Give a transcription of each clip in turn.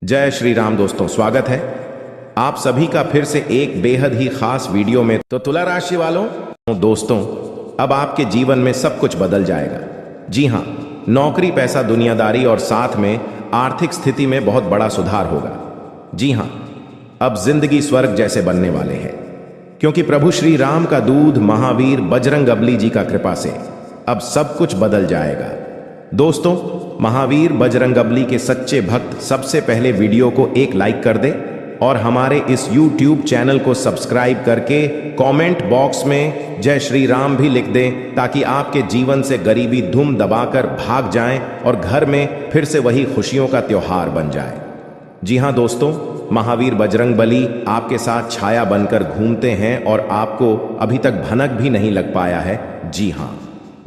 जय श्री राम दोस्तों, स्वागत है आप सभी का फिर से एक बेहद ही खास वीडियो में। तो तुला राशि वालों दोस्तों, अब आपके जीवन में सब कुछ बदल जाएगा। जी हाँ, नौकरी, पैसा, दुनियादारी और साथ में आर्थिक स्थिति में बहुत बड़ा सुधार होगा। जी हाँ, अब जिंदगी स्वर्ग जैसे बनने वाले हैं, क्योंकि प्रभु श्री राम का दूध महावीर बजरंगबली जी का कृपा से अब सब कुछ बदल जाएगा। दोस्तों, महावीर बजरंगबली के सच्चे भक्त सबसे पहले वीडियो को एक लाइक कर दे और हमारे इस YouTube चैनल को सब्सक्राइब करके कमेंट बॉक्स में जय श्री राम भी लिख दें, ताकि आपके जीवन से गरीबी धूम दबाकर भाग जाए और घर में फिर से वही खुशियों का त्योहार बन जाए। जी हाँ दोस्तों, महावीर बजरंगबली आपके साथ छाया बनकर घूमते हैं और आपको अभी तक भनक भी नहीं लग पाया है। जी हाँ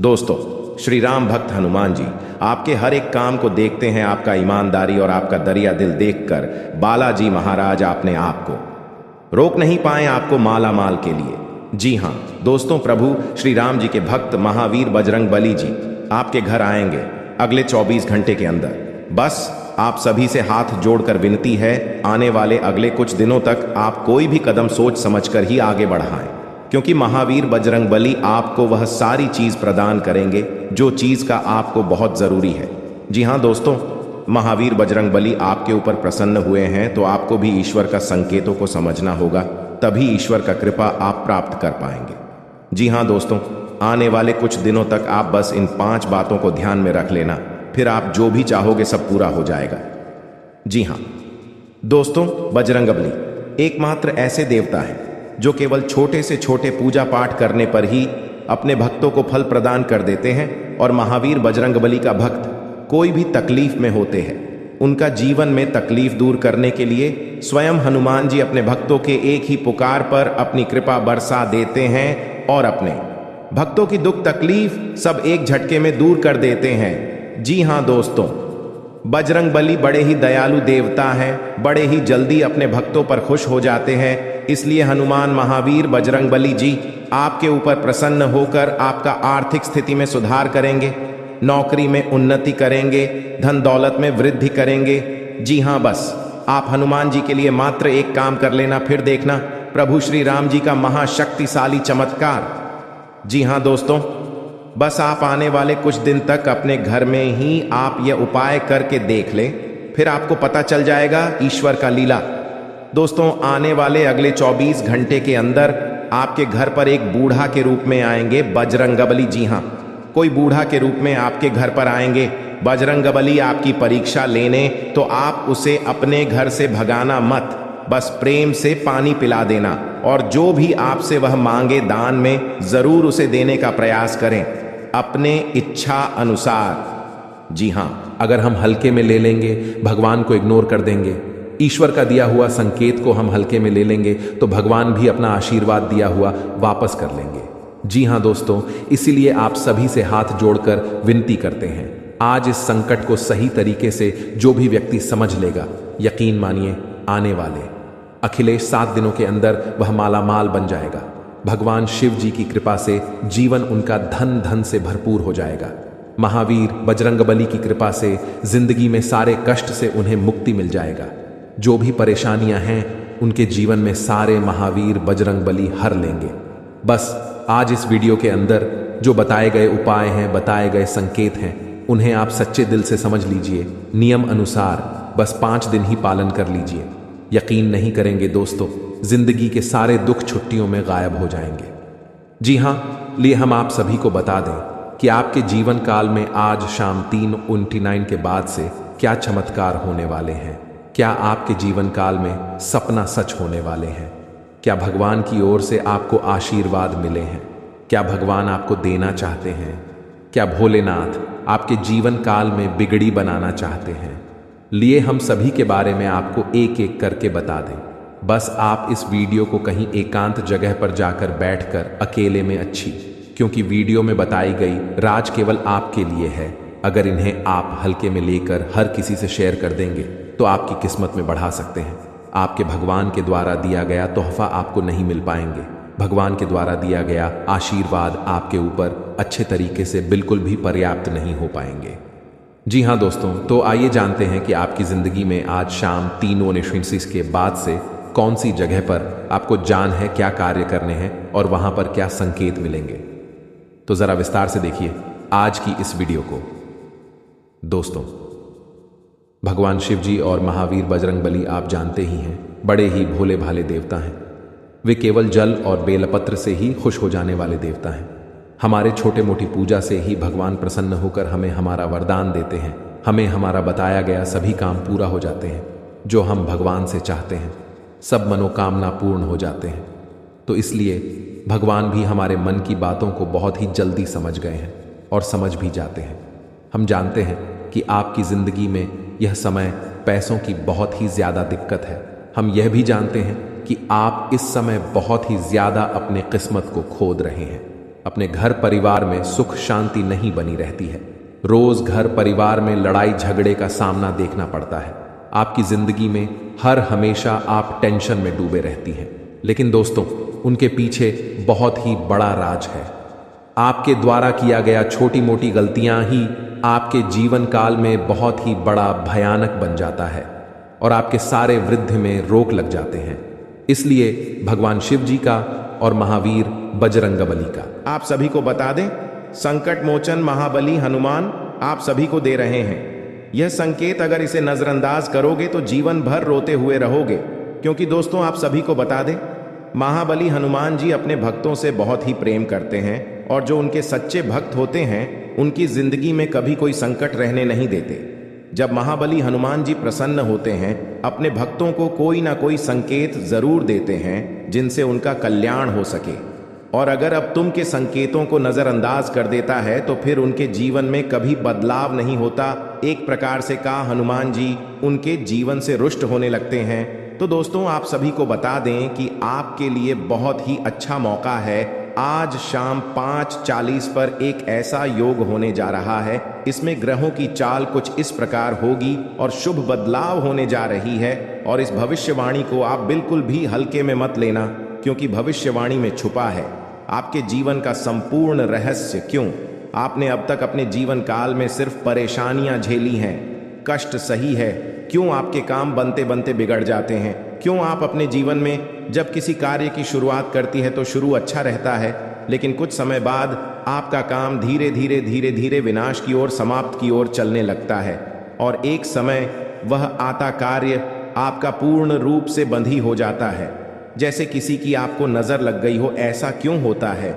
दोस्तों, श्री राम भक्त हनुमान जी आपके हर एक काम को देखते हैं। आपका ईमानदारी और आपका दरिया दिल देखकर बालाजी महाराज आपने आपको रोक नहीं पाए, आपको माला माल के लिए। जी हाँ दोस्तों, प्रभु श्री राम जी के भक्त महावीर बजरंगबली जी आपके घर आएंगे अगले 24 घंटे के अंदर। बस आप सभी से हाथ जोड़कर विनती है, आने वाले अगले कुछ दिनों तक आप कोई भी कदम सोच समझकर ही आगे बढ़ाएं, क्योंकि महावीर बजरंगबली आपको वह सारी चीज प्रदान करेंगे जो चीज का आपको बहुत जरूरी है। जी हाँ दोस्तों, महावीर बजरंगबली आपके ऊपर प्रसन्न हुए हैं तो आपको भी ईश्वर का संकेतों को समझना होगा, तभी ईश्वर का कृपा आप प्राप्त कर पाएंगे। जी हाँ दोस्तों, आने वाले कुछ दिनों तक आप बस इन 5 बातों को ध्यान में रख लेना, फिर आप जो भी चाहोगे सब पूरा हो जाएगा। जी हाँ दोस्तों, बजरंगबली एकमात्र ऐसे देवता हैं जो केवल छोटे से छोटे पूजा पाठ करने पर ही अपने भक्तों को फल प्रदान कर देते हैं। और महावीर बजरंगबली का भक्त कोई भी तकलीफ में होते हैं, उनका जीवन में तकलीफ दूर करने के लिए स्वयं हनुमान जी अपने भक्तों के एक ही पुकार पर अपनी कृपा बरसा देते हैं और अपने भक्तों की दुख तकलीफ सब एक झटके में दूर कर देते हैं। जी हाँ दोस्तों, बजरंगबली बड़े ही दयालु देवता हैं, बड़े ही जल्दी अपने भक्तों पर खुश हो जाते हैं। इसलिए हनुमान महावीर बजरंगबली जी आपके ऊपर प्रसन्न होकर आपका आर्थिक स्थिति में सुधार करेंगे, नौकरी में उन्नति करेंगे, धन दौलत में वृद्धि करेंगे। जी हाँ, बस आप हनुमान जी के लिए मात्र एक काम कर लेना, फिर देखना प्रभु श्री राम जी का महाशक्तिशाली चमत्कार। जी हाँ दोस्तों, बस आप आने वाले कुछ दिन तक अपने घर में ही आप यह उपाय करके देख लें, फिर आपको पता चल जाएगा ईश्वर का लीला। दोस्तों, आने वाले अगले 24 घंटे के अंदर आपके घर पर एक बूढ़ा के रूप में आएंगे बजरंगबली। जी हाँ, कोई बूढ़ा के रूप में आपके घर पर आएंगे बजरंगबली आपकी परीक्षा लेने, तो आप उसे अपने घर से भगाना मत, बस प्रेम से पानी पिला देना और जो भी आपसे वह मांगे दान में जरूर उसे देने का प्रयास करें अपने इच्छा अनुसार। जी हाँ, अगर हम हल्के में ले लेंगे, भगवान को इग्नोर कर देंगे, ईश्वर का दिया हुआ संकेत को हम हल्के में ले लेंगे, तो भगवान भी अपना आशीर्वाद दिया हुआ वापस कर लेंगे। जी हाँ दोस्तों, इसीलिए आप सभी से हाथ जोड़कर विनती करते हैं, आज इस संकट को सही तरीके से जो भी व्यक्ति समझ लेगा, यकीन मानिए आने वाले अखिलेश 7 दिनों के अंदर वह माला माल बन जाएगा। भगवान शिव जी की कृपा से जीवन उनका धन धन से भरपूर हो जाएगा। महावीर बजरंगबली की कृपा से जिंदगी में सारे कष्ट से उन्हें मुक्ति मिल जाएगा। जो भी परेशानियां हैं उनके जीवन में सारे महावीर बजरंगबली हर लेंगे। बस आज इस वीडियो के अंदर जो बताए गए उपाय हैं, बताए गए संकेत हैं, उन्हें आप सच्चे दिल से समझ लीजिए, नियम अनुसार बस 5 दिन ही पालन कर लीजिए। यकीन नहीं करेंगे दोस्तों, जिंदगी के सारे दुख छुट्टियों में गायब हो जाएंगे। जी हाँ, लिए हम आप सभी को बता दें कि आपके जीवन काल में आज शाम 3:29 के बाद से क्या चमत्कार होने वाले हैं। क्या आपके जीवन काल में सपना सच होने वाले हैं? क्या भगवान की ओर से आपको आशीर्वाद मिले हैं? क्या भगवान आपको देना चाहते हैं? क्या भोलेनाथ आपके जीवन काल में बिगड़ी बनाना चाहते हैं? लिए हम सभी के बारे में आपको एक एक करके बता दें। बस आप इस वीडियो को कहीं एकांत जगह पर जाकर बैठकर अकेले में अच्छी, क्योंकि वीडियो में बताई गई राज केवल आपके लिए है। अगर इन्हें आप हल्के में लेकर हर किसी से शेयर कर देंगे तो आपकी किस्मत में बढ़ा सकते हैं। आपके भगवान के द्वारा दिया गया तोहफा आपको नहीं मिल पाएंगे। भगवान के द्वारा दिया गया आशीर्वाद आपके ऊपर अच्छे तरीके से बिल्कुल भी पर्याप्त नहीं हो पाएंगे। जी हाँ दोस्तों, तो आइए जानते हैं कि आपकी ज़िंदगी में आज शाम 3:19 के बाद से कौन सी जगह पर आपको जान है, क्या कार्य करने हैं और वहाँ पर क्या संकेत मिलेंगे। तो ज़रा विस्तार से देखिए आज की इस वीडियो को। दोस्तों, भगवान शिव जी और महावीर बजरंगबली आप जानते ही हैं, बड़े ही भोले भाले देवता हैं। वे केवल जल और बेलपत्र से ही खुश हो जाने वाले देवता हैं। हमारे छोटे मोटी पूजा से ही भगवान प्रसन्न होकर हमें हमारा वरदान देते हैं। हमें हमारा बताया गया सभी काम पूरा हो जाते हैं जो हम भगवान से चाहते हैं। सब मनोकामना पूर्ण हो जाते हैं। तो इसलिए भगवान भी हमारे मन की बातों को बहुत ही जल्दी समझ गए हैं और समझ भी जाते हैं। हम जानते हैं कि आपकी ज़िंदगी में यह समय पैसों की बहुत ही ज़्यादा दिक्कत है। हम यह भी जानते हैं कि आप इस समय बहुत ही ज़्यादा अपने किस्मत को खोद रहे हैं। अपने घर परिवार में सुख शांति नहीं बनी रहती है। रोज घर परिवार में लड़ाई झगड़े का सामना देखना पड़ता है। आपकी जिंदगी में हर हमेशा आप टेंशन में डूबे रहती हैं। लेकिन दोस्तों, उनके पीछे बहुत ही बड़ा राज है। आपके द्वारा किया गया छोटी मोटी गलतियां ही आपके जीवन काल में बहुत ही बड़ा भयानक बन जाता है और आपके सारे वृद्धि में रोक लग जाते हैं। इसलिए भगवान शिव जी का और महावीर बजरंगबली का आप सभी को बता दें, संकट मोचन महाबली हनुमान आप सभी को दे रहे हैं। यह संकेत अगर इसे नजरअंदाज करोगे तो जीवन भर रोते हुए रहोगे। क्योंकि दोस्तों, आप सभी को बता दें, महाबली हनुमान जी अपने भक्तों से बहुत ही प्रेम करते हैं और जो उनके सच्चे भक्त होते हैं उनकी जिंदगी में कभी कोई संकट रहने नहीं देते। जब महाबली हनुमान जी प्रसन्न होते हैं, अपने भक्तों को कोई ना कोई संकेत जरूर देते हैं जिनसे उनका कल्याण हो सके। और अगर अब तुम के संकेतों को नजरअंदाज कर देता है तो फिर उनके जीवन में कभी बदलाव नहीं होता। एक प्रकार से कहा, हनुमान जी उनके जीवन से रुष्ट होने लगते हैं। तो दोस्तों, आप सभी को बता दें कि आपके लिए बहुत ही अच्छा मौका है। आज शाम 5:40 पर एक ऐसा योग होने जा रहा है। इसमें ग्रहों की चाल कुछ इस प्रकार होगी और शुभ बदलाव होने जा रही है। और इस भविष्यवाणी को आप बिल्कुल भी हल्के में मत लेना, क्योंकि भविष्यवाणी में छुपा है आपके जीवन का संपूर्ण रहस्य। क्यों आपने अब तक अपने जीवन काल में सिर्फ परेशानियां झेली हैं, कष्ट सही है, क्यों आपके काम बनते बनते बिगड़ जाते हैं, क्यों आप अपने जीवन में जब किसी कार्य की शुरुआत करती है तो शुरू अच्छा रहता है, लेकिन कुछ समय बाद आपका काम धीरे धीरे विनाश की ओर, समाप्त की ओर चलने लगता है और एक समय वह आता कार्य आपका पूर्ण रूप से बंधी हो जाता है, जैसे किसी की आपको नजर लग गई हो। ऐसा क्यों होता है?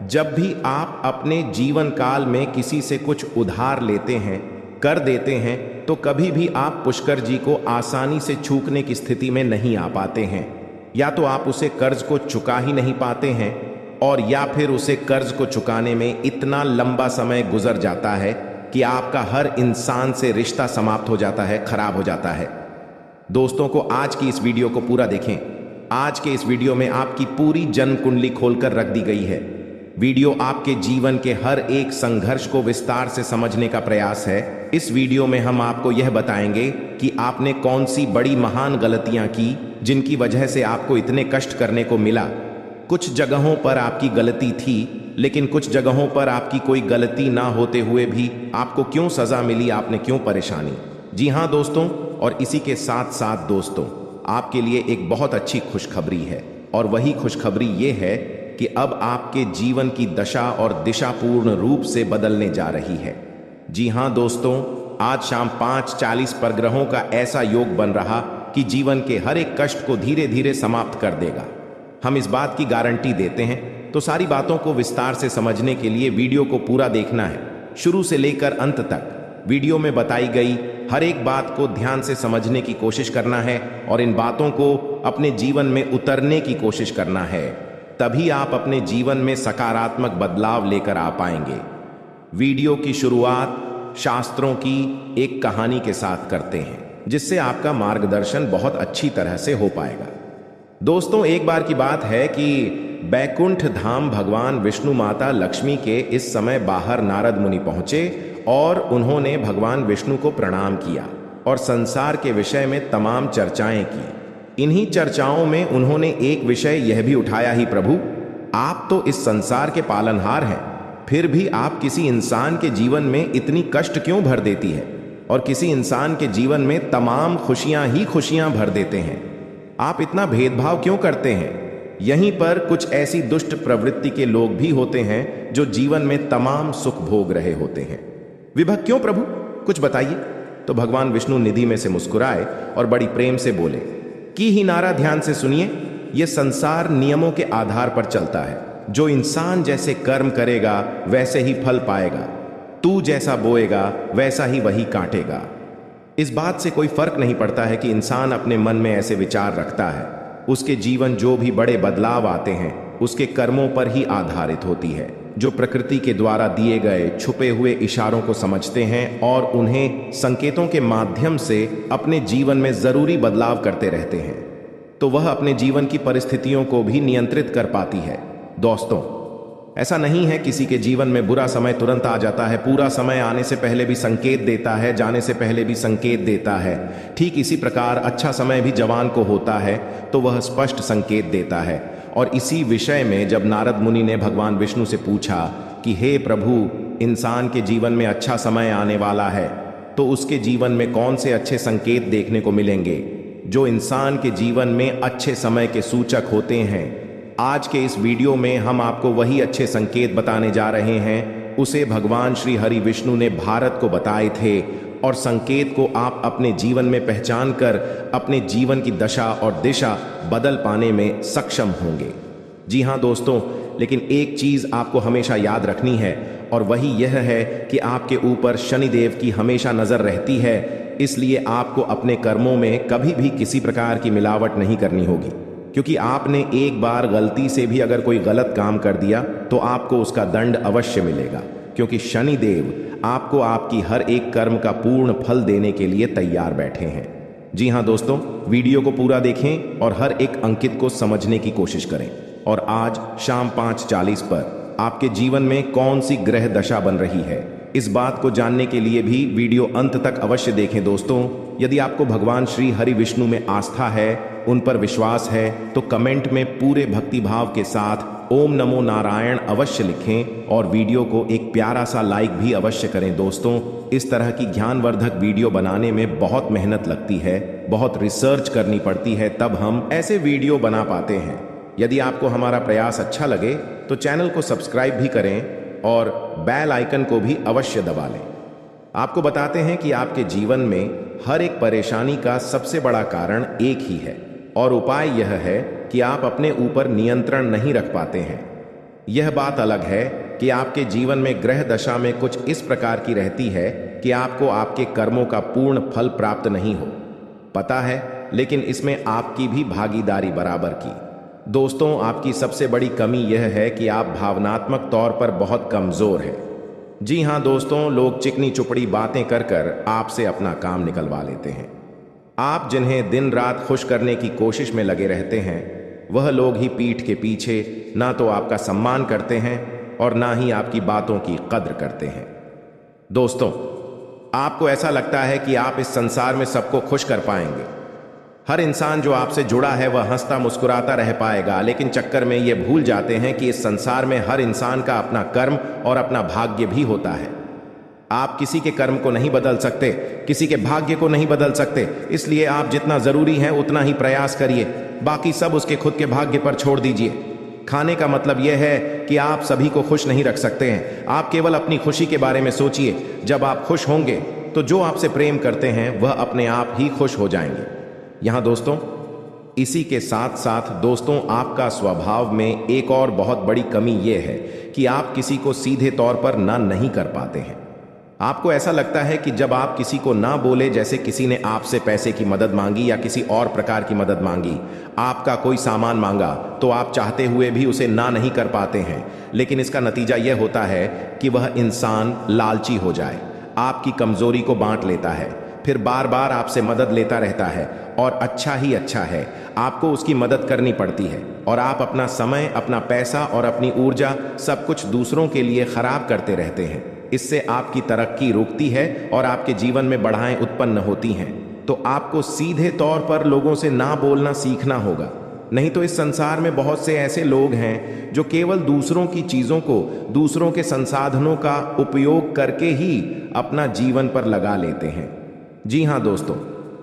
जब भी आप अपने जीवन काल में किसी से कुछ उधार लेते हैं, कर देते हैं, तो कभी भी आप पुष्कर जी को आसानी से चूकने की स्थिति में नहीं आ पाते हैं। या तो आप उसे कर्ज को चुका ही नहीं पाते हैं, और या फिर उसे कर्ज को चुकाने में इतना लंबा समय गुजर जाता है कि आपका हर इंसान से रिश्ता समाप्त हो जाता है, खराब हो जाता है। दोस्तों को आज की इस वीडियो को पूरा देखें। आज के इस वीडियो में आपकी पूरी जन्म कुंडली खोलकर रख दी गई है। वीडियो आपके जीवन के हर एक संघर्ष को विस्तार से समझने का प्रयास है। इस वीडियो में हम आपको यह बताएंगे कि आपने कौन सी बड़ी महान गलतियां की जिनकी वजह से आपको इतने कष्ट करने को मिला। कुछ जगहों पर आपकी गलती थी, लेकिन कुछ जगहों पर आपकी कोई गलती ना होते हुए भी आपको क्यों सजा मिली, आपने क्यों परेशानी। जी हाँ दोस्तों, और इसी के साथ साथ दोस्तों, आपके लिए एक बहुत अच्छी खुशखबरी है। और वही खुशखबरी ये है कि अब आपके जीवन की दशा और दिशा पूर्ण रूप से बदलने जा रही है। जी हाँ दोस्तों, आज शाम 5:40 पर ग्रहों का ऐसा योग बन रहा कि जीवन के हर एक कष्ट को धीरे धीरे समाप्त कर देगा। हम इस बात की गारंटी देते हैं। तो सारी बातों को विस्तार से समझने के लिए वीडियो को पूरा देखना है, शुरू से लेकर अंत तक। वीडियो में बताई गई हर एक बात को ध्यान से समझने की कोशिश करना है और इन बातों को अपने जीवन में उतरने की कोशिश करना है। तभी आप अपने जीवन में सकारात्मक बदलाव लेकर आ पाएंगे। वीडियो की शुरुआत शास्त्रों की एक कहानी के साथ करते हैं, जिससे आपका मार्गदर्शन बहुत अच्छी तरह से हो पाएगा। दोस्तों, एक बार की बात है कि बैकुंठ धाम भगवान विष्णु माता लक्ष्मी के इस समय बाहर नारद मुनि पहुंचे और उन्होंने भगवान विष्णु को प्रणाम किया और संसार के विषय में तमाम चर्चाएं की। इन्हीं चर्चाओं में उन्होंने एक विषय यह भी उठाया, ही प्रभु, आप तो इस संसार के पालनहार हैं, फिर भी आप किसी इंसान के जीवन में इतनी कष्ट क्यों भर देती है? और किसी इंसान के जीवन में तमाम खुशियां ही खुशियां भर देते हैं। आप इतना भेदभाव क्यों करते हैं? यहीं पर कुछ ऐसी दुष्ट प्रवृत्ति के लोग भी होते हैं जो जीवन में तमाम सुख भोग रहे होते हैं। विभक्त क्यों प्रभु, कुछ बताइए। तो भगवान विष्णु निधि में से मुस्कुराए और बड़ी प्रेम से बोले कि ही नारा ध्यान से सुनिए। यह संसार नियमों के आधार पर चलता है। जो इंसान जैसे कर्म करेगा वैसे ही फल पाएगा। तू जैसा बोएगा वैसा ही वही काटेगा। इस बात से कोई फर्क नहीं पड़ता है कि इंसान अपने मन में ऐसे विचार रखता है। उसके जीवन जो भी बड़े बदलाव आते हैं उसके कर्मों पर ही आधारित होती है, जो प्रकृति के द्वारा दिए गए छुपे हुए इशारों को समझते हैं और उन्हें संकेतों के माध्यम से अपने जीवन में जरूरी बदलाव करते रहते हैं, तो वह अपने जीवन की परिस्थितियों को भी नियंत्रित कर पाती है। दोस्तों, ऐसा नहीं है किसी के जीवन में बुरा समय तुरंत आ जाता है। पूरा समय आने से पहले भी संकेत देता है, जाने से पहले भी संकेत देता है। ठीक इसी प्रकार अच्छा समय भी जवान को होता है तो वह स्पष्ट संकेत देता है। और इसी विषय में जब नारद मुनि ने भगवान विष्णु से पूछा कि हे प्रभु, इंसान के जीवन में अच्छा समय आने वाला है तो उसके जीवन में कौन से अच्छे संकेत देखने को मिलेंगे जो इंसान के जीवन में अच्छे समय के सूचक होते हैं। आज के इस वीडियो में हम आपको वही अच्छे संकेत बताने जा रहे हैं। उसे भगवान श्री हरि विष्णु ने भारत को बताए थे और संकेत को आप अपने जीवन में पहचान कर अपने जीवन की दशा और दिशा बदल पाने में सक्षम होंगे। जी हाँ दोस्तों, लेकिन एक चीज आपको हमेशा याद रखनी है और वही यह है कि आपके ऊपर शनिदेव की हमेशा नजर रहती है। इसलिए आपको अपने कर्मों में कभी भी किसी प्रकार की मिलावट नहीं करनी होगी, क्योंकि आपने एक बार गलती से भी अगर कोई गलत काम कर दिया तो आपको उसका दंड अवश्य मिलेगा, क्योंकि शनिदेव आपको आपकी हर एक कर्म का पूर्ण फल देने के लिए तैयार बैठे हैं। जी हाँ दोस्तों, वीडियो को पूरा देखें और हर एक अंकित को समझने की कोशिश करें। और आज शाम 5:40 पर आपके जीवन में कौन सी ग्रह दशा बन रही है, इस बात को जानने के लिए भी वीडियो अंत तक अवश्य देखें। दोस्तों, यदि आपको भगवान श्री हरि विष्णु में आस्था है, उन पर विश्वास है, तो कमेंट में पूरे भक्ति भाव के साथ ओम नमो नारायण अवश्य लिखें और वीडियो को एक प्यारा सा लाइक भी अवश्य करें। दोस्तों, इस तरह की ज्ञानवर्धक वीडियो बनाने में बहुत मेहनत लगती है, बहुत रिसर्च करनी पड़ती है, तब हम ऐसे वीडियो बना पाते हैं। यदि आपको हमारा प्रयास अच्छा लगे तो चैनल को सब्सक्राइब भी करें और बेल आइकन को भी अवश्य दबा लें। आपको बताते हैं कि आपके जीवन में हर एक परेशानी का सबसे बड़ा कारण एक ही है और उपाय यह है कि आप अपने ऊपर नियंत्रण नहीं रख पाते हैं। यह बात अलग है कि आपके जीवन में ग्रह दशा में कुछ इस प्रकार की रहती है कि आपको आपके कर्मों का पूर्ण फल प्राप्त नहीं हो पता है, लेकिन इसमें आपकी भी भागीदारी बराबर की। दोस्तों, आपकी सबसे बड़ी कमी यह है कि आप भावनात्मक तौर पर बहुत कमजोर हैं। जी हाँ दोस्तों, लोग चिकनी चुपड़ी बातें कर कर आपसे अपना काम निकलवा लेते हैं। आप जिन्हें दिन रात खुश करने की कोशिश में लगे रहते हैं, वह लोग ही पीठ के पीछे ना तो आपका सम्मान करते हैं और ना ही आपकी बातों की कद्र करते हैं। दोस्तों, आपको ऐसा लगता है कि आप इस संसार में सबको खुश कर पाएंगे। हर इंसान जो आपसे जुड़ा है वह हंसता मुस्कुराता रह पाएगा, लेकिन चक्कर में ये भूल जाते हैं कि इस संसार में हर इंसान का अपना कर्म और अपना भाग्य भी होता है। आप किसी के कर्म को नहीं बदल सकते, किसी के भाग्य को नहीं बदल सकते, इसलिए आप जितना जरूरी है उतना ही प्रयास करिए, बाकी सब उसके खुद के भाग्य पर छोड़ दीजिए। खाने का मतलब यह है कि आप सभी को खुश नहीं रख सकते हैं। आप केवल अपनी खुशी के बारे में सोचिए। जब आप खुश होंगे तो जो आपसे प्रेम करते हैं वह अपने आप ही खुश हो जाएंगे। यहाँ दोस्तों, इसी के साथ साथ दोस्तों, आपका स्वभाव में एक और बहुत बड़ी कमी यह है कि आप किसी को सीधे तौर पर ना नहीं कर पाते हैं। आपको ऐसा लगता है कि जब आप किसी को ना बोले, जैसे किसी ने आपसे पैसे की मदद मांगी या किसी और प्रकार की मदद मांगी, आपका कोई सामान मांगा, तो आप चाहते हुए भी उसे ना नहीं कर पाते हैं। लेकिन इसका नतीजा यह होता है कि वह इंसान लालची हो जाए, आपकी कमजोरी को बांट लेता है, फिर बार बार आपसे मदद लेता रहता है और अच्छा ही अच्छा है, आपको उसकी मदद करनी पड़ती है और आप अपना समय, अपना पैसा और अपनी ऊर्जा सब कुछ दूसरों के लिए खराब करते रहते हैं। इससे आपकी तरक्की रुकती है और आपके जीवन में बाधाएं उत्पन्न होती हैं। तो आपको सीधे तौर पर लोगों से ना बोलना सीखना होगा, नहीं तो इस संसार में बहुत से ऐसे लोग हैं जो केवल दूसरों की चीजों को, दूसरों के संसाधनों का उपयोग करके ही अपना जीवन पर लगा लेते हैं। जी हाँ दोस्तों,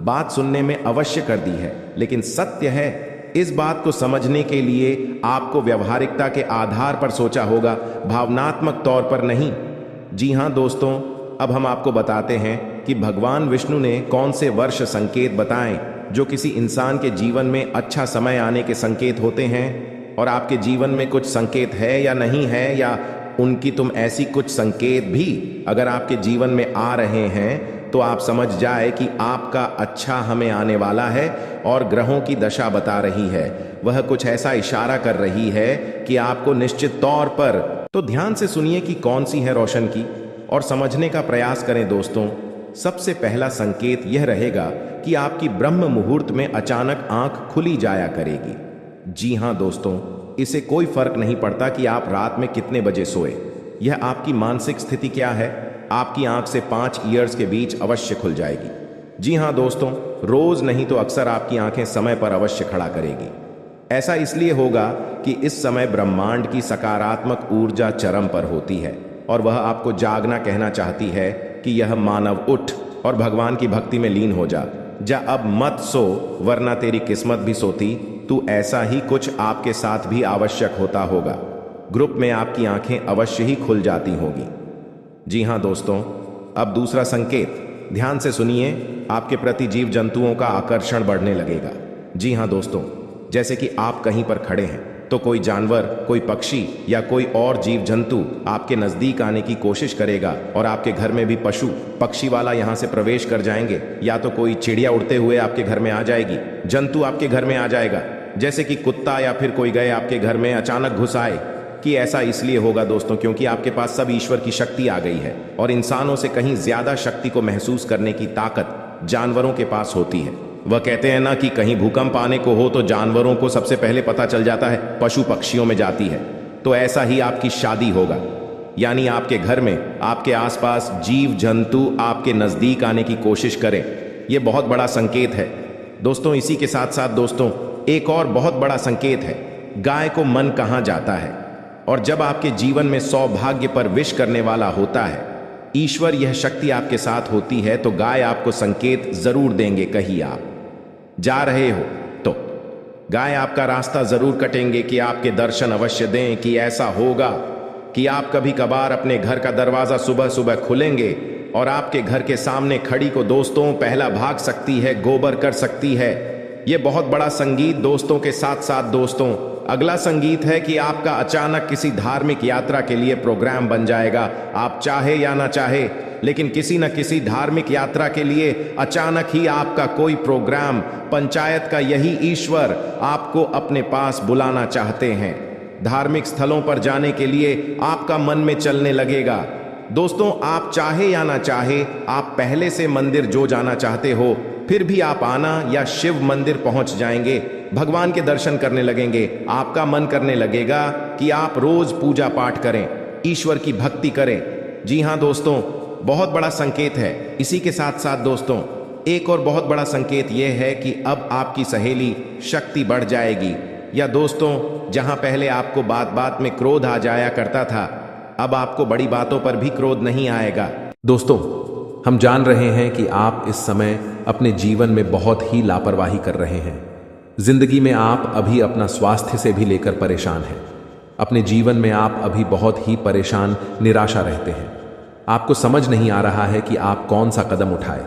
बात सुनने में अवश्य कर दी है, लेकिन सत्य है इस बात को समझने के लिए आपको व्यवहारिकता के आधार पर सोचा होगा, भावनात्मक तौर पर नहीं। जी हाँ दोस्तों, अब हम आपको बताते हैं कि भगवान विष्णु ने कौन से वर्ष संकेत बताएं जो किसी इंसान के जीवन में अच्छा समय आने के संकेत होते हैं, और आपके जीवन में कुछ संकेत है या नहीं है, या उनकी तुम ऐसी कुछ संकेत भी अगर आपके जीवन में आ रहे हैं तो आप समझ जाए कि आपका अच्छा हमें आने वाला है, और ग्रहों की दशा बता रही है, वह कुछ ऐसा इशारा कर रही है कि आपको निश्चित तौर पर। तो ध्यान से सुनिए कि कौन सी है रोशन की, और समझने का प्रयास करें दोस्तों। सबसे पहला संकेत यह रहेगा कि आपकी ब्रह्म मुहूर्त में अचानक आंख खुली जाया करेगी। जी हाँ दोस्तों, इससे कोई फर्क नहीं पड़ता कि आप रात में कितने बजे सोए, यह आपकी मानसिक स्थिति क्या है, आपकी आंख से 5 ईयर्स के बीच अवश्य खुल जाएगी। जी हाँ दोस्तों, रोज नहीं तो अक्सर आपकी आंखें समय पर अवश्य खड़ा करेगी। ऐसा इसलिए होगा कि इस समय ब्रह्मांड की सकारात्मक ऊर्जा चरम पर होती है, और वह आपको जागना कहना चाहती है कि यह मानव उठ और भगवान की भक्ति में लीन हो जा अब मत सो, वरना तेरी किस्मत भी सोती। तू ऐसा ही कुछ आपके साथ भी आवश्यक होता होगा। ग्रुप में आपकी आंखें अवश्य ही खुल जाती होंगी। जी हाँ दोस्तों, अब दूसरा संकेत ध्यान से सुनिए, आपके प्रति जीव जंतुओं का आकर्षण बढ़ने लगेगा। जी हाँ दोस्तों, जैसे कि आप कहीं पर खड़े हैं तो कोई जानवर, कोई पक्षी या कोई और जीव जंतु आपके नजदीक आने की कोशिश करेगा, और आपके घर में भी पशु पक्षी वाला यहां से प्रवेश कर जाएंगे, या तो कोई चिड़िया उड़ते हुए आपके घर में आ जाएगी, जंतु आपके घर में आ जाएगा, जैसे कि कुत्ता या फिर कोई गए आपके घर में अचानक घुस आए। कि ऐसा इसलिए होगा दोस्तों क्योंकि आपके पास सब ईश्वर की शक्ति आ गई है, और इंसानों से कहीं ज्यादा शक्ति को महसूस करने की ताकत जानवरों के पास होती है। वह कहते हैं ना कि कहीं भूकंप आने को हो तो जानवरों को सबसे पहले पता चल जाता है, पशु पक्षियों में जाती है। तो ऐसा ही आपकी शादी होगा, यानी आपके घर में आपके आसपास जीव जंतु आपके नजदीक आने की कोशिश करें। यह बहुत बड़ा संकेत है दोस्तों। इसी के साथ साथ दोस्तों एक और बहुत बड़ा संकेत है, गाय को मन कहाँ जाता है, और जब आपके जीवन में सौभाग्य पर विश करने वाला होता है ईश्वर, यह शक्ति आपके साथ होती है, तो गाय आपको संकेत जरूर देंगे। कहीं आप जा रहे हो तो गाय आपका रास्ता जरूर कटेंगे कि आपके दर्शन अवश्य दें। कि ऐसा होगा कि आप कभी कभार अपने घर का दरवाजा सुबह सुबह खुलेंगे और आपके घर के सामने खड़ी को दोस्तों पहला भाग सकती है, गोबर कर सकती है। यह बहुत बड़ा संगीत दोस्तों के साथ साथ दोस्तों अगला संगीत है कि आपका अचानक किसी धार्मिक यात्रा के लिए प्रोग्राम बन जाएगा। आप चाहे या ना चाहे, लेकिन किसी न किसी धार्मिक यात्रा के लिए अचानक ही आपका कोई प्रोग्राम, पंचायत का यही ईश्वर आपको अपने पास बुलाना चाहते हैं। धार्मिक स्थलों पर जाने के लिए आपका मन में चलने लगेगा। दोस्तों आप चाहे या ना चाहे, आप पहले से मंदिर जो जाना चाहते हो, फिर भी आप आना या शिव मंदिर पहुंच जाएंगे, भगवान के दर्शन करने लगेंगे। आपका मन करने लगेगा कि आप रोज पूजा पाठ करें, ईश्वर की भक्ति करें। जी हाँ दोस्तों, बहुत बड़ा संकेत है। इसी के साथ साथ दोस्तों एक और बहुत बड़ा संकेत यह है कि अब आपकी सहेली शक्ति बढ़ जाएगी। या दोस्तों जहां पहले आपको बात बात में क्रोध आ जाया करता था, अब आपको बड़ी बातों पर भी क्रोध नहीं आएगा। दोस्तों हम जान रहे हैं कि आप इस समय अपने जीवन में बहुत ही लापरवाही कर रहे हैं। जिंदगी में आप अभी अपना स्वास्थ्य से भी लेकर परेशान हैं। अपने जीवन में आप अभी बहुत ही परेशान, निराशा रहते हैं। आपको समझ नहीं आ रहा है कि आप कौन सा कदम उठाए।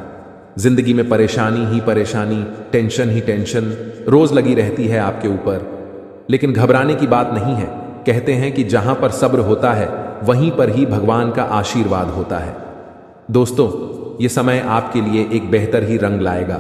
जिंदगी में परेशानी ही परेशानी, टेंशन ही टेंशन रोज लगी रहती है आपके ऊपर। लेकिन घबराने की बात नहीं है। कहते हैं कि जहां पर सब्र होता है वहीं पर ही भगवान का आशीर्वाद होता है। दोस्तों ये समय आपके लिए एक बेहतर ही रंग लाएगा,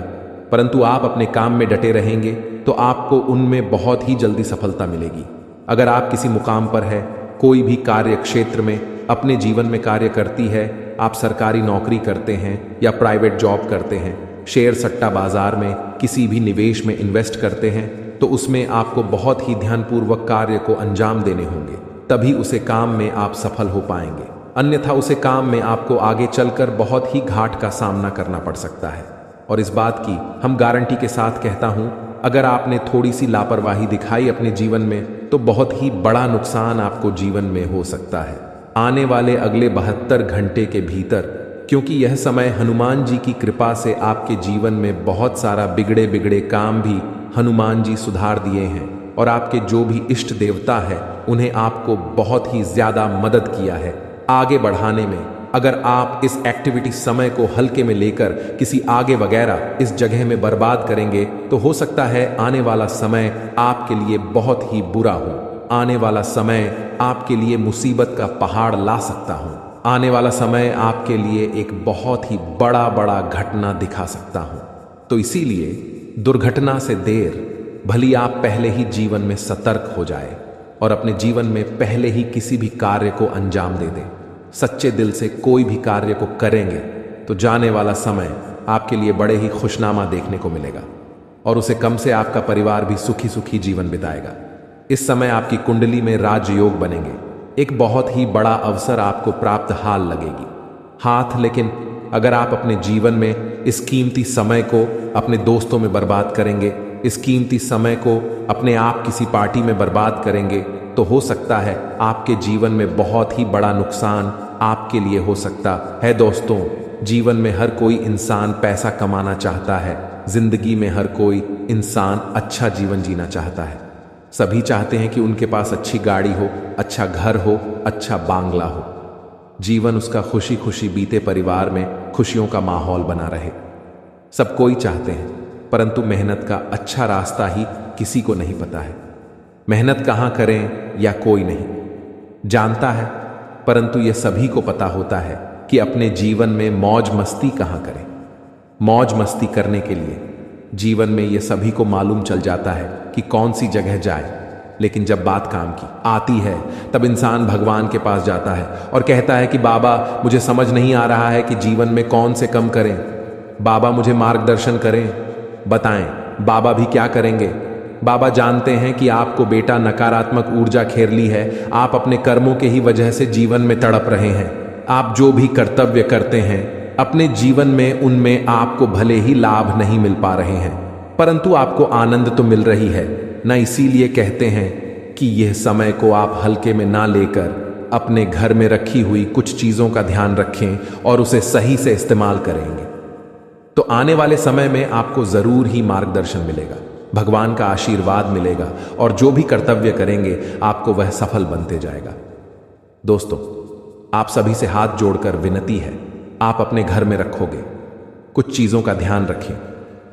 परंतु आप अपने काम में डटे रहेंगे तो आपको उनमें बहुत ही जल्दी सफलता मिलेगी। अगर आप किसी मुकाम पर है, कोई भी कार्य क्षेत्र में अपने जीवन में कार्य करती है, आप सरकारी नौकरी करते हैं या प्राइवेट जॉब करते हैं, शेयर सट्टा बाजार में किसी भी निवेश में इन्वेस्ट करते हैं, तो उसमें आपको बहुत ही ध्यानपूर्वक कार्य को अंजाम देने होंगे, तभी उसे काम में आप सफल हो पाएंगे। अन्यथा उसे काम में आपको आगे चलकर बहुत ही घाट का सामना करना पड़ सकता है। और इस बात की हम गारंटी के साथ कहता हूं, अगर आपने थोड़ी सी लापरवाही दिखाई अपने जीवन में तो बहुत ही बड़ा नुकसान आपको जीवन में हो सकता है। आने वाले अगले 72 घंटे के भीतर क्योंकि यह समय हनुमान जी की कृपा से आपके जीवन में बहुत सारा बिगड़े बिगड़े काम भी हनुमान जी सुधार दिए हैं और आपके जो भी इष्ट देवता है उन्हें आपको बहुत ही ज्यादा मदद किया है आगे बढ़ाने में। अगर आप इस एक्टिविटी समय को हल्के में लेकर किसी आगे वगैरह इस जगह में बर्बाद करेंगे तो हो सकता है आने वाला समय आपके लिए बहुत ही बुरा हो। आने वाला समय आपके लिए मुसीबत का पहाड़ ला सकता हूं। आने वाला समय आपके लिए एक बहुत ही बड़ा बड़ा घटना दिखा सकता हूं। तो इसीलिए दुर्घटना से देर भली आप पहले ही जीवन में सतर्क हो जाए और अपने जीवन में पहले ही किसी भी कार्य को अंजाम दे दें। सच्चे दिल से कोई भी कार्य को करेंगे तो जाने वाला समय आपके लिए बड़े ही खुशनामा देखने को मिलेगा और उसे कम से आपका परिवार भी सुखी सुखी जीवन बिताएगा। इस समय आपकी कुंडली में राजयोग बनेंगे। एक बहुत ही बड़ा अवसर आपको प्राप्त हाल लगेगी हाथ। लेकिन अगर आप अपने जीवन में इस कीमती समय को अपने दोस्तों में बर्बाद करेंगे, इस कीमती समय को अपने आप किसी पार्टी में बर्बाद करेंगे तो हो सकता है आपके जीवन में बहुत ही बड़ा नुकसान आपके लिए हो सकता है। दोस्तों, जीवन में हर कोई इंसान पैसा कमाना चाहता है। जिंदगी में हर कोई इंसान अच्छा जीवन जीना चाहता है। सभी चाहते हैं कि उनके पास अच्छी गाड़ी हो, अच्छा घर हो, अच्छा बांग्ला हो, जीवन उसका खुशी खुशी बीते, परिवार में खुशियों का माहौल बना रहे। सब कोई चाहते हैं, परंतु मेहनत का अच्छा रास्ता ही किसी को नहीं पता है। मेहनत कहाँ करें या कोई नहीं जानता है, परंतु यह सभी को पता होता है कि अपने जीवन में मौज मस्ती कहाँ करें। मौज मस्ती करने के लिए जीवन में यह सभी को मालूम चल जाता है कि कौन सी जगह जाए। लेकिन जब बात काम की आती है तब इंसान भगवान के पास जाता है और कहता है कि बाबा, मुझे समझ नहीं आ रहा है कि जीवन में कौन से कम करें। बाबा मुझे मार्गदर्शन करें, बताएं बाबा भी क्या करेंगे। बाबा जानते हैं कि आपको बेटा नकारात्मक ऊर्जा घेर ली है। आप अपने कर्मों के ही वजह से जीवन में तड़प रहे हैं। आप जो भी कर्तव्य करते हैं अपने जीवन में, उनमें आपको भले ही लाभ नहीं मिल पा रहे हैं, परंतु आपको आनंद तो मिल रही है ना। इसीलिए कहते हैं कि यह समय को आप हल्के में ना लेकर अपने घर में रखी हुई कुछ चीजों का ध्यान रखें और उसे सही से इस्तेमाल करेंगे तो आने वाले समय में आपको जरूर ही मार्गदर्शन मिलेगा, भगवान का आशीर्वाद मिलेगा और जो भी कर्तव्य करेंगे आपको वह सफल बनते जाएगा। दोस्तों, आप सभी से हाथ जोड़कर विनती है, आप अपने घर में रखोगे कुछ चीजों का ध्यान रखें।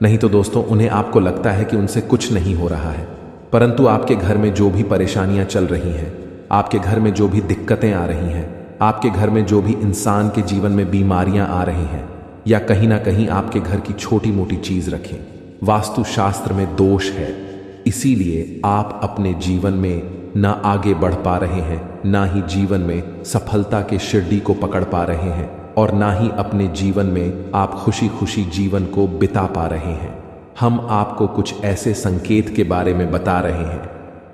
नहीं तो दोस्तों, उन्हें आपको लगता है कि उनसे कुछ नहीं हो रहा है, परंतु आपके घर में जो भी परेशानियां चल रही हैं, आपके घर में जो भी दिक्कतें आ रही हैं, आपके घर में जो भी इंसान के जीवन में बीमारियां आ रही हैं, या कहीं ना कहीं आपके घर की छोटी मोटी चीज रखें, वास्तु शास्त्र में दोष है। इसीलिए आप अपने जीवन में ना आगे बढ़ पा रहे हैं, ना ही जीवन में सफलता के शिरडी को पकड़ पा रहे हैं और ना ही अपने जीवन में आप खुशी खुशी जीवन को बिता पा रहे हैं। हम आपको कुछ ऐसे संकेत के बारे में बता रहे हैं,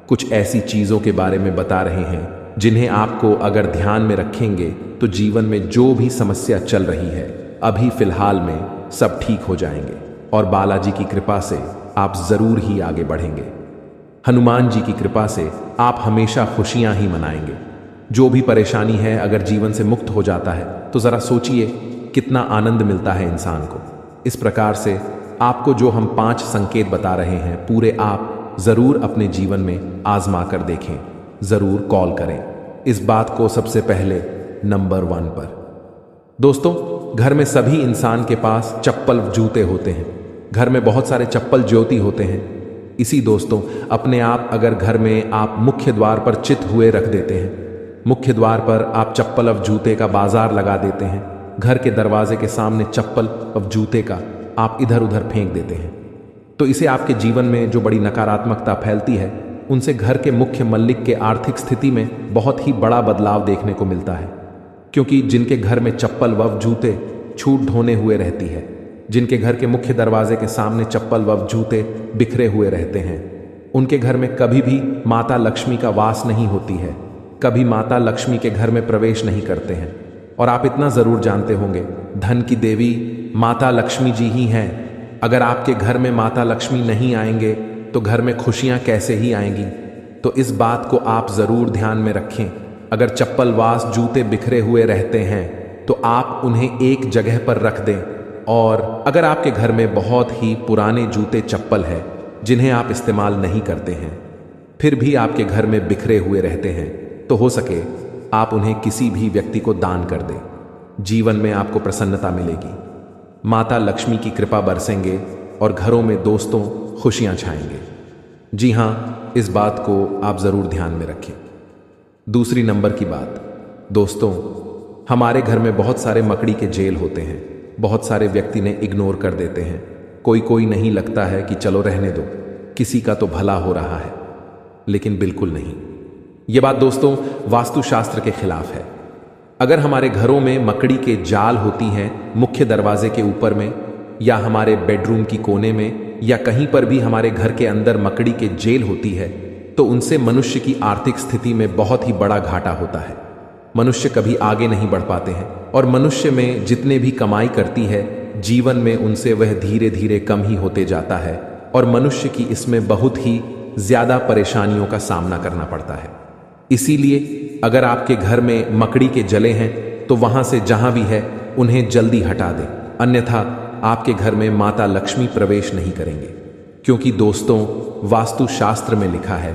कुछ ऐसी चीजों के बारे में बता रहे हैं जिन्हें आपको अगर ध्यान में रखेंगे तो जीवन में जो भी समस्या चल रही है अभी फिलहाल में सब ठीक हो जाएंगे और बालाजी की कृपा से आप जरूर ही आगे बढ़ेंगे। हनुमान जी की कृपा से आप हमेशा खुशियां ही मनाएंगे। जो भी परेशानी है अगर जीवन से मुक्त हो जाता है तो जरा सोचिए कितना आनंद मिलता है इंसान को। इस प्रकार से आपको जो हम 5 संकेत बता रहे हैं पूरे आप जरूर अपने जीवन में आजमा कर देखें, जरूर कॉल करें इस बात को सबसे पहले नंबर 1 पर। दोस्तों, घर में सभी इंसान के पास चप्पल जूते होते हैं, घर में बहुत सारे चप्पल ज्योति होते हैं। इसी दोस्तों, अपने आप अगर घर में आप मुख्य द्वार पर चित हुए रख देते हैं, मुख्य द्वार पर आप चप्पल और जूते का बाजार लगा देते हैं, घर के दरवाजे के सामने चप्पल और जूते का आप इधर उधर फेंक देते हैं, तो इसे आपके जीवन में जो बड़ी नकारात्मकता फैलती है उनसे घर के मुख्य मल्लिक के आर्थिक स्थिति में बहुत ही बड़ा बदलाव देखने को मिलता है। क्योंकि जिनके घर में चप्पल व जूते छूट ढोने हुए रहती है, जिनके घर के मुख्य दरवाजे के सामने चप्पल व जूते बिखरे हुए रहते हैं, उनके घर में कभी भी माता लक्ष्मी का वास नहीं होती है, कभी माता लक्ष्मी के घर में प्रवेश नहीं करते हैं। और आप इतना जरूर जानते होंगे, धन की देवी माता लक्ष्मी जी ही हैं। अगर आपके घर में माता लक्ष्मी नहीं आएंगे तो घर में खुशियां कैसे ही आएंगी। तो इस बात को आप जरूर ध्यान में रखें। अगर चप्पल वास जूते बिखरे हुए रहते हैं तो आप उन्हें एक जगह पर रख दें। और अगर आपके घर में बहुत ही पुराने जूते चप्पल है जिन्हें आप इस्तेमाल नहीं करते हैं, फिर भी आपके घर में बिखरे हुए रहते हैं, तो हो सके आप उन्हें किसी भी व्यक्ति को दान कर दें। जीवन में आपको प्रसन्नता मिलेगी, माता लक्ष्मी की कृपा बरसेंगे और घरों में दोस्तों खुशियां छाएंगे। जी हाँ, इस बात को आप ज़रूर ध्यान में रखें। दूसरी नंबर की बात, दोस्तों, हमारे घर में बहुत सारे मकड़ी के जेल होते हैं। बहुत सारे व्यक्ति ने इग्नोर कर देते हैं। कोई नहीं लगता है कि चलो रहने दो, किसी का तो भला हो रहा है, लेकिन बिल्कुल नहीं। ये बात दोस्तों वास्तुशास्त्र के खिलाफ है। अगर हमारे घरों में मकड़ी के जाल होती हैं मुख्य दरवाजे के ऊपर में, या हमारे बेडरूम की कोने में, या कहीं पर भी हमारे घर के अंदर मकड़ी के जेल होती है, तो उनसे मनुष्य की आर्थिक स्थिति में बहुत ही बड़ा घाटा होता है। मनुष्य कभी आगे नहीं बढ़ पाते हैं, और मनुष्य में जितने भी कमाई करती है जीवन में उनसे वह धीरे धीरे कम ही होते जाता है, और मनुष्य की इसमें बहुत ही ज्यादा परेशानियों का सामना करना पड़ता है। इसीलिए अगर आपके घर में मकड़ी के जले हैं तो वहां से जहां भी है उन्हें जल्दी हटा दें, अन्यथा आपके घर में माता लक्ष्मी प्रवेश नहीं करेंगे। क्योंकि दोस्तों वास्तुशास्त्र में लिखा है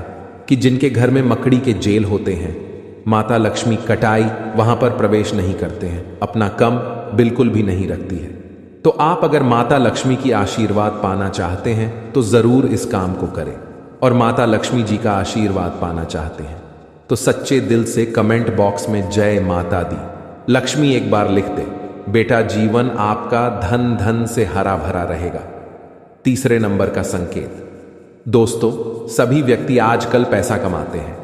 कि जिनके घर में मकड़ी के जेल होते हैं, माता लक्ष्मी कटाई वहां पर प्रवेश नहीं करते हैं, अपना कम बिल्कुल भी नहीं रखती है। तो आप अगर माता लक्ष्मी की आशीर्वाद पाना चाहते हैं तो जरूर इस काम को करें, और माता लक्ष्मी जी का आशीर्वाद पाना चाहते हैं तो सच्चे दिल से कमेंट बॉक्स में जय माता दी लक्ष्मी एक बार लिख दे। बेटा, जीवन आपका धन धन से हरा भरा रहेगा। तीसरे नंबर का संकेत, दोस्तों सभी व्यक्ति आजकल पैसा कमाते हैं।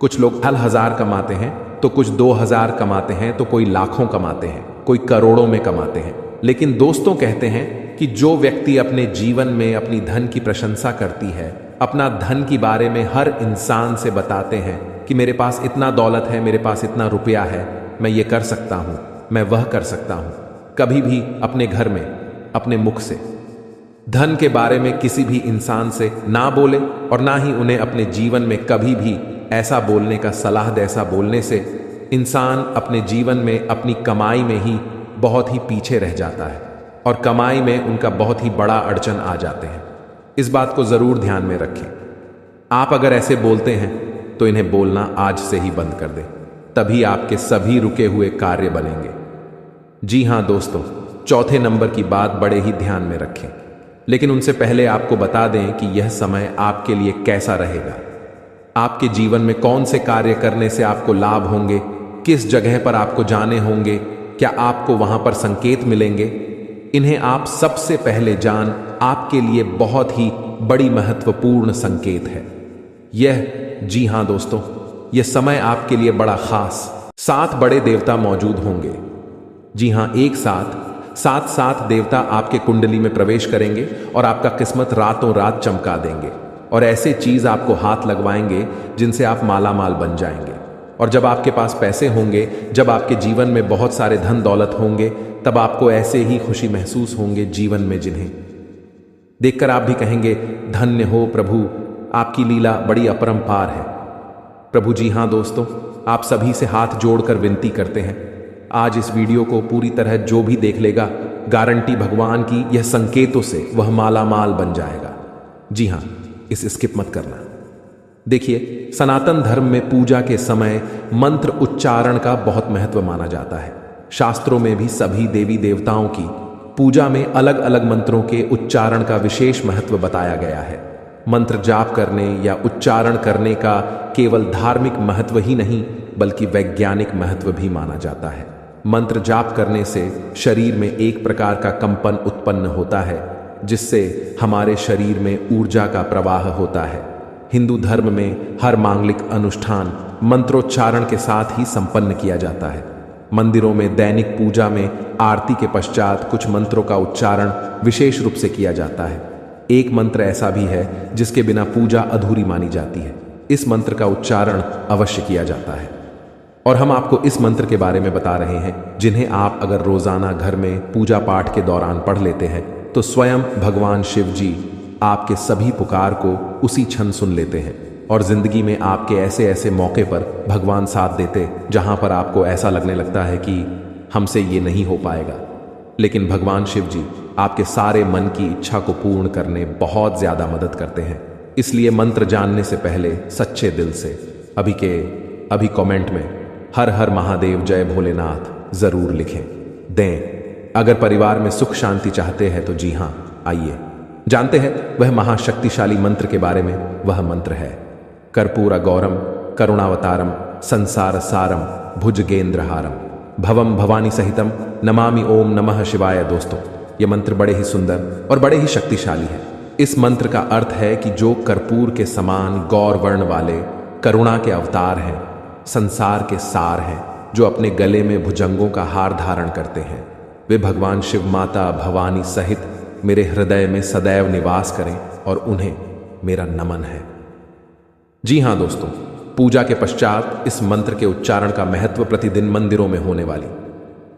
कुछ लोग 1000 कमाते हैं, तो कुछ 2000 कमाते हैं, तो कोई लाखों कमाते हैं, कोई करोड़ों में कमाते हैं। लेकिन दोस्तों कहते हैं कि जो व्यक्ति अपने जीवन में अपनी धन की प्रशंसा करती है, अपना धन के बारे में हर इंसान से बताते हैं कि मेरे पास इतना दौलत है, मेरे पास इतना रुपया है, मैं ये कर सकता हूं, मैं वह कर सकता हूं, कभी भी अपने घर में अपने मुख से धन के बारे में किसी भी इंसान से ना बोले, और ना ही उन्हें अपने जीवन में कभी भी ऐसा बोलने का सलाह दे। ऐसा बोलने से इंसान अपने जीवन में अपनी कमाई में ही बहुत ही पीछे रह जाता है, और कमाई में उनका बहुत ही बड़ा अड़चन आ जाते हैं। इस बात को जरूर ध्यान में रखें। आप अगर ऐसे बोलते हैं तो इन्हें बोलना आज से ही बंद कर दें, तभी आपके सभी रुके हुए कार्य बनेंगे। जी हां दोस्तों, चौथे नंबर की बात बड़े ही ध्यान में रखें, लेकिन उनसे पहले आपको बता दें कि यह समय आपके लिए कैसा रहेगा। आपके जीवन में कौन से कार्य करने से आपको लाभ होंगे, किस जगह पर आपको जाने होंगे, क्या आपको वहां पर संकेत मिलेंगे, इन्हें आप सबसे पहले जान आपके लिए बहुत ही बड़ी महत्वपूर्ण संकेत है यह। जी हां दोस्तों, यह समय आपके लिए बड़ा खास 7 बड़े देवता मौजूद होंगे। जी हां, एक साथ 7 देवता आपके कुंडली में प्रवेश करेंगे और आपका किस्मत रातों रात चमका देंगे, और ऐसे चीज आपको हाथ लगवाएंगे जिनसे आप माला माल बन जाएंगे। और जब आपके पास पैसे होंगे, जब आपके जीवन में बहुत सारे धन दौलत होंगे, तब आपको ऐसे ही खुशी महसूस होंगे जीवन में, जिन्हें देखकर आप भी कहेंगे धन्य हो प्रभु, आपकी लीला बड़ी अपरंपार है प्रभु। जी हां दोस्तों, आप सभी से हाथ जोड़कर विनती करते हैं, आज इस वीडियो को पूरी तरह जो भी देख लेगा, गारंटी भगवान की यह संकेतों से वह माला माल बन जाएगा। जी हां, इसे स्किप मत करना। देखिए, सनातन धर्म में पूजा के समय मंत्र उच्चारण का बहुत महत्व माना जाता है। शास्त्रों में भी सभी देवी देवताओं की पूजा में अलग अलग मंत्रों के उच्चारण का विशेष महत्व बताया गया है। मंत्र जाप करने या उच्चारण करने का केवल धार्मिक महत्व ही नहीं, बल्कि वैज्ञानिक महत्व भी माना जाता है। मंत्र जाप करने से शरीर में एक प्रकार का कंपन उत्पन्न होता है, जिससे हमारे शरीर में ऊर्जा का प्रवाह होता है। हिंदू धर्म में हर मांगलिक अनुष्ठान मंत्रोच्चारण के साथ ही संपन्न किया जाता है। मंदिरों में दैनिक पूजा में आरती के पश्चात कुछ मंत्रों का उच्चारण विशेष रूप से किया जाता है। एक मंत्र ऐसा भी है जिसके बिना पूजा अधूरी मानी जाती है। इस मंत्र का उच्चारण अवश्य किया जाता है, और हम आपको इस मंत्र के बारे में बता रहे हैं, जिन्हें आप अगर रोजाना घर में पूजा पाठ के दौरान पढ़ लेते हैं तो स्वयं भगवान शिव जी आपके सभी पुकार को उसी क्षण सुन लेते हैं, और जिंदगी में आपके ऐसे ऐसे मौके पर भगवान साथ देते जहां पर आपको ऐसा लगने लगता है कि हमसे ये नहीं हो पाएगा। लेकिन भगवान शिव जी आपके सारे मन की इच्छा को पूर्ण करने बहुत ज्यादा मदद करते हैं। इसलिए मंत्र जानने से पहले सच्चे दिल से अभी कमेंट में हर हर महादेव जय भोलेनाथ जरूर लिखें दें। अगर परिवार में सुख शांति चाहते हैं तो जी हां, आइए जानते हैं वह महाशक्तिशाली मंत्र के बारे में। वह मंत्र है कर्पूर गौरम करुणावतारम संसार सारम भुजगेंद्रहारम भवम भवानी सहितम नमामि ओम नमः शिवाय। दोस्तों, यह मंत्र बड़े ही सुंदर और बड़े ही शक्तिशाली है। इस मंत्र का अर्थ है कि जो कर्पूर के समान गौर वर्ण वाले करुणा के अवतार हैं, संसार के सार हैं, जो अपने गले में भुजंगों का हार धारण करते हैं, वे भगवान शिव माता भवानी सहित मेरे हृदय में सदैव निवास करें और उन्हें मेरा नमन है। जी हां दोस्तों, पूजा के पश्चात इस मंत्र के उच्चारण का महत्व प्रतिदिन मंदिरों में होने वाली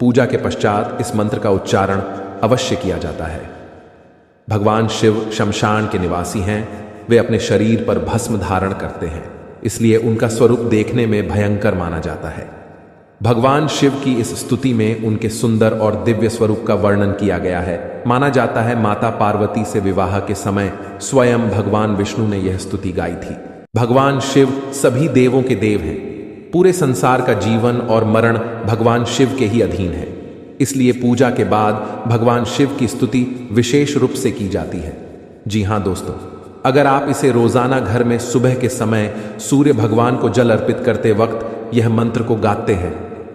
पूजा के पश्चात इस मंत्र का उच्चारण अवश्य किया जाता है। भगवान शिव शमशान के निवासी हैं। वे अपने शरीर पर भस्म धारण करते हैं, इसलिए उनका स्वरूप देखने में भयंकर माना जाता है। भगवान शिव की इस स्तुति में उनके सुंदर और दिव्य स्वरूप का वर्णन किया गया है। माना जाता है माता पार्वती से विवाह के समय स्वयं भगवान विष्णु ने यह स्तुति गाई थी। भगवान शिव सभी देवों के देव हैं। पूरे संसार का जीवन और मरण भगवान शिव के ही अधीन है। इसलिए पूजा के बाद भगवान शिव की स्तुति विशेष रूप से की जाती है। जी हां दोस्तों, अगर आप इसे रोजाना घर में सुबह के समय सूर्य भगवान को जल अर्पित करते वक्त यह मंत्र को गाते हैं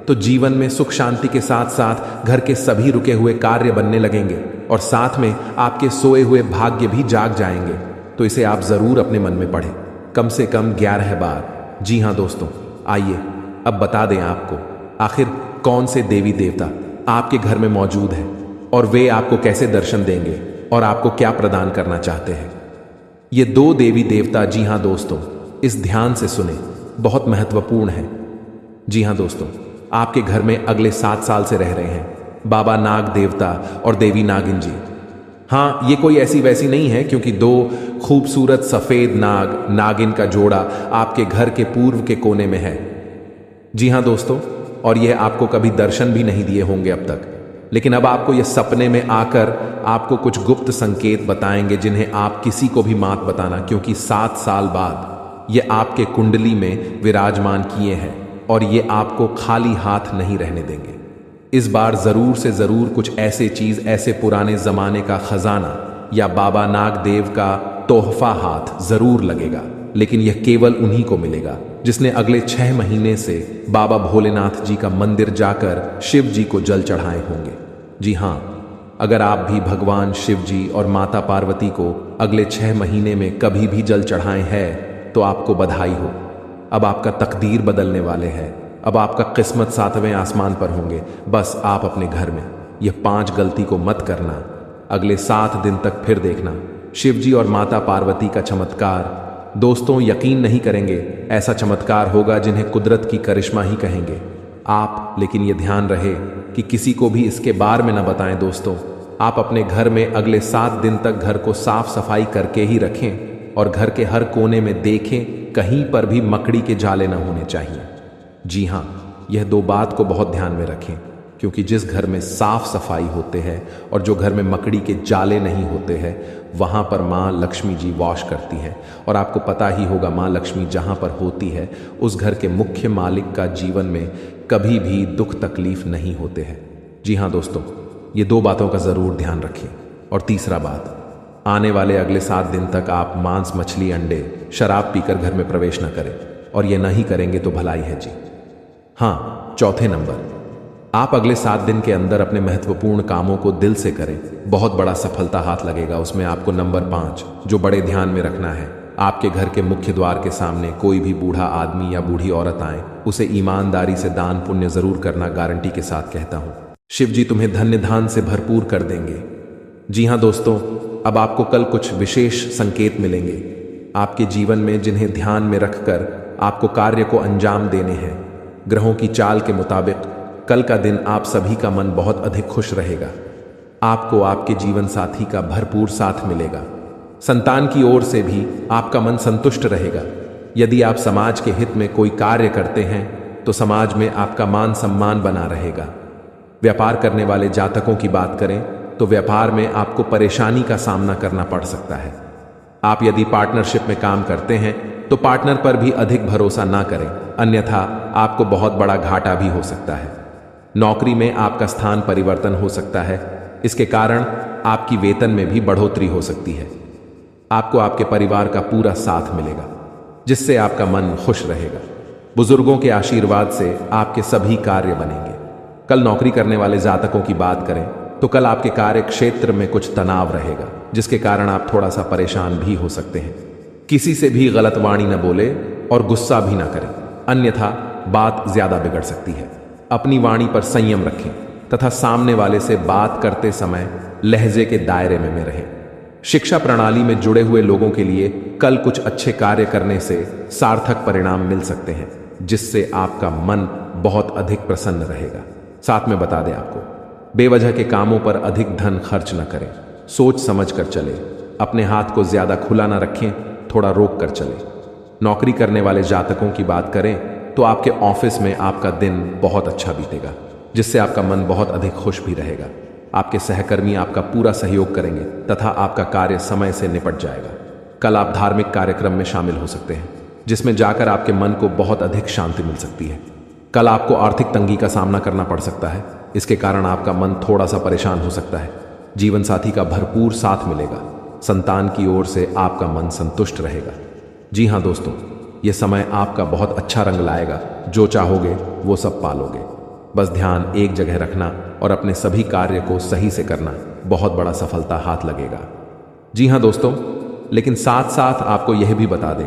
तो जीवन में सुख शांति के साथ साथ घर के सभी रुके हुए कार्य बनने लगेंगे और साथ में आपके सोए हुए भाग्य भी जाग जाएंगे। तो इसे आप जरूर अपने मन में पढ़ें, कम से कम 11 बार। जी हां दोस्तों, आइए अब बता दें आपको आखिर कौन से देवी देवता आपके घर में मौजूद हैं और वे आपको कैसे दर्शन देंगे और आपको क्या प्रदान करना चाहते हैं। ये 2 देवी देवता, जी हां दोस्तों, इस ध्यान से सुने, बहुत महत्वपूर्ण है। जी हां दोस्तों, आपके घर में अगले 7 साल से रह रहे हैं बाबा नाग देवता और देवी नागिन जी। हाँ, ये कोई ऐसी वैसी नहीं है, क्योंकि 2 खूबसूरत सफेद नागिन का जोड़ा आपके घर के पूर्व के कोने में है। जी हां दोस्तों, और यह आपको कभी दर्शन भी नहीं दिए होंगे अब तक, लेकिन अब आपको यह सपने में आकर आपको कुछ गुप्त संकेत बताएंगे जिन्हें आप किसी को भी मत बताना, क्योंकि 7 साल बाद ये आपके कुंडली में विराजमान किए हैं और ये आपको खाली हाथ नहीं रहने देंगे। इस बार जरूर से जरूर कुछ ऐसे चीज, ऐसे पुराने जमाने का खजाना या बाबा नाग देव का तोहफा हाथ जरूर लगेगा, लेकिन यह केवल उन्हीं को मिलेगा जिसने अगले 6 महीने से बाबा भोलेनाथ जी का मंदिर जाकर शिव जी को जल चढ़ाए होंगे। जी हां, अगर आप भी भगवान शिव जी और माता पार्वती को अगले 6 महीने में कभी भी जल चढ़ाए हैं तो आपको बधाई हो। अब आपका तकदीर बदलने वाले हैं। अब आपका किस्मत 7वें आसमान पर होंगे। बस आप अपने घर में यह 5 गलती को मत करना। अगले 7 दिन तक फिर देखना शिव जी और माता पार्वती का चमत्कार। दोस्तों, यकीन नहीं करेंगे, ऐसा चमत्कार होगा जिन्हें कुदरत की करिश्मा ही कहेंगे आप। लेकिन यह ध्यान रहे कि किसी को भी इसके बारे में न बताएं। दोस्तों, आप अपने घर में अगले 7 दिन तक घर को साफ सफाई करके ही रखें और घर के हर कोने में देखें, कहीं पर भी मकड़ी के जाले न होने चाहिए। जी हां, यह 2 बात को बहुत ध्यान में रखें, क्योंकि जिस घर में साफ सफाई होते हैं और जो घर में मकड़ी के जाले नहीं होते हैं, वहां पर माँ लक्ष्मी जी वास करती है। और आपको पता ही होगा, माँ लक्ष्मी जहां पर होती है उस घर के मुख्य मालिक का जीवन में कभी भी दुख तकलीफ नहीं होते हैं। जी हां दोस्तों, ये 2 बातों का जरूर ध्यान रखें। और तीसरा बात, आने वाले अगले 7 दिन तक आप मांस, मछली, अंडे, शराब पीकर घर में प्रवेश न करें, और ये नहीं करेंगे तो भलाई है जी। हाँ, चौथे नंबर, आप अगले 7 दिन के अंदर अपने महत्वपूर्ण कामों को दिल से करें, बहुत बड़ा सफलता हाथ लगेगा। उसमें आपको नंबर 5 जो बड़े ध्यान में रखना है, आपके घर के मुख्य द्वार के सामने कोई भी बूढ़ा आदमी या बूढ़ी औरत आए, उसे ईमानदारी से दान पुण्य जरूर करना, गारंटी के साथ कहता हूं। शिव जी तुम्हें धन्य धान से भरपूर कर देंगे। जी हां दोस्तों, अब आपको कल कुछ विशेष संकेत मिलेंगे आपके जीवन में, जिन्हें ध्यान में रखकर आपको कार्य को अंजाम देने हैं। ग्रहों की चाल के मुताबिक कल का दिन आप सभी का मन बहुत अधिक खुश रहेगा। आपको आपके जीवन साथी का भरपूर साथ मिलेगा। संतान की ओर से भी आपका मन संतुष्ट रहेगा। यदि आप समाज के हित में कोई कार्य करते हैं तो समाज में आपका मान सम्मान बना रहेगा। व्यापार करने वाले जातकों की बात करें तो व्यापार में आपको परेशानी का सामना करना पड़ सकता है। आप यदि पार्टनरशिप में काम करते हैं तो पार्टनर पर भी अधिक भरोसा ना करें, अन्यथा आपको बहुत बड़ा घाटा भी हो सकता है। नौकरी में आपका स्थान परिवर्तन हो सकता है, इसके कारण आपकी वेतन में भी बढ़ोतरी हो सकती है। आपको आपके परिवार का पूरा साथ मिलेगा, जिससे आपका मन खुश रहेगा। बुजुर्गों के आशीर्वाद से आपके सभी कार्य बनेंगे। कल नौकरी करने वाले जातकों की बात करें तो कल आपके कार्य क्षेत्र में कुछ तनाव रहेगा, जिसके कारण आप थोड़ा सा परेशान भी हो सकते हैं। किसी से भी गलत वाणी न बोले और गुस्सा भी ना करें, अन्यथा बात ज्यादा बिगड़ सकती है। अपनी वाणी पर संयम रखें तथा सामने वाले से बात करते समय लहजे के दायरे में रहें। शिक्षा प्रणाली में जुड़े हुए लोगों के लिए कल कुछ अच्छे कार्य करने से सार्थक परिणाम मिल सकते हैं, जिससे आपका मन बहुत अधिक प्रसन्न रहेगा। साथ में बता दें आपको, बेवजह के कामों पर अधिक धन खर्च न करें, सोच समझ कर चले। अपने हाथ को ज्यादा खुला न रखें, थोड़ा रोक कर चले। नौकरी करने वाले जातकों की बात करें तो आपके ऑफिस में आपका दिन बहुत अच्छा बीतेगा, जिससे आपका मन बहुत अधिक खुश भी रहेगा। आपके सहकर्मी आपका पूरा सहयोग करेंगे तथा आपका कार्य समय से निपट जाएगा। कल आप धार्मिक कार्यक्रम में शामिल हो सकते हैं, जिसमें जाकर आपके मन को बहुत अधिक शांति मिल सकती है। कल आपको आर्थिक तंगी का सामना करना पड़ सकता है, इसके कारण आपका मन थोड़ा सा परेशान हो सकता है। जीवन साथी का भरपूर साथ मिलेगा, संतान की ओर से आपका मन संतुष्ट रहेगा। जी हाँ दोस्तों, यह समय आपका बहुत अच्छा रंग लाएगा। जो चाहोगे वो सब पालोगे। बस ध्यान एक जगह रखना और अपने सभी कार्य को सही से करना, बहुत बड़ा सफलता हाथ लगेगा। जी हाँ दोस्तों, लेकिन साथ साथ आपको यह भी बता दें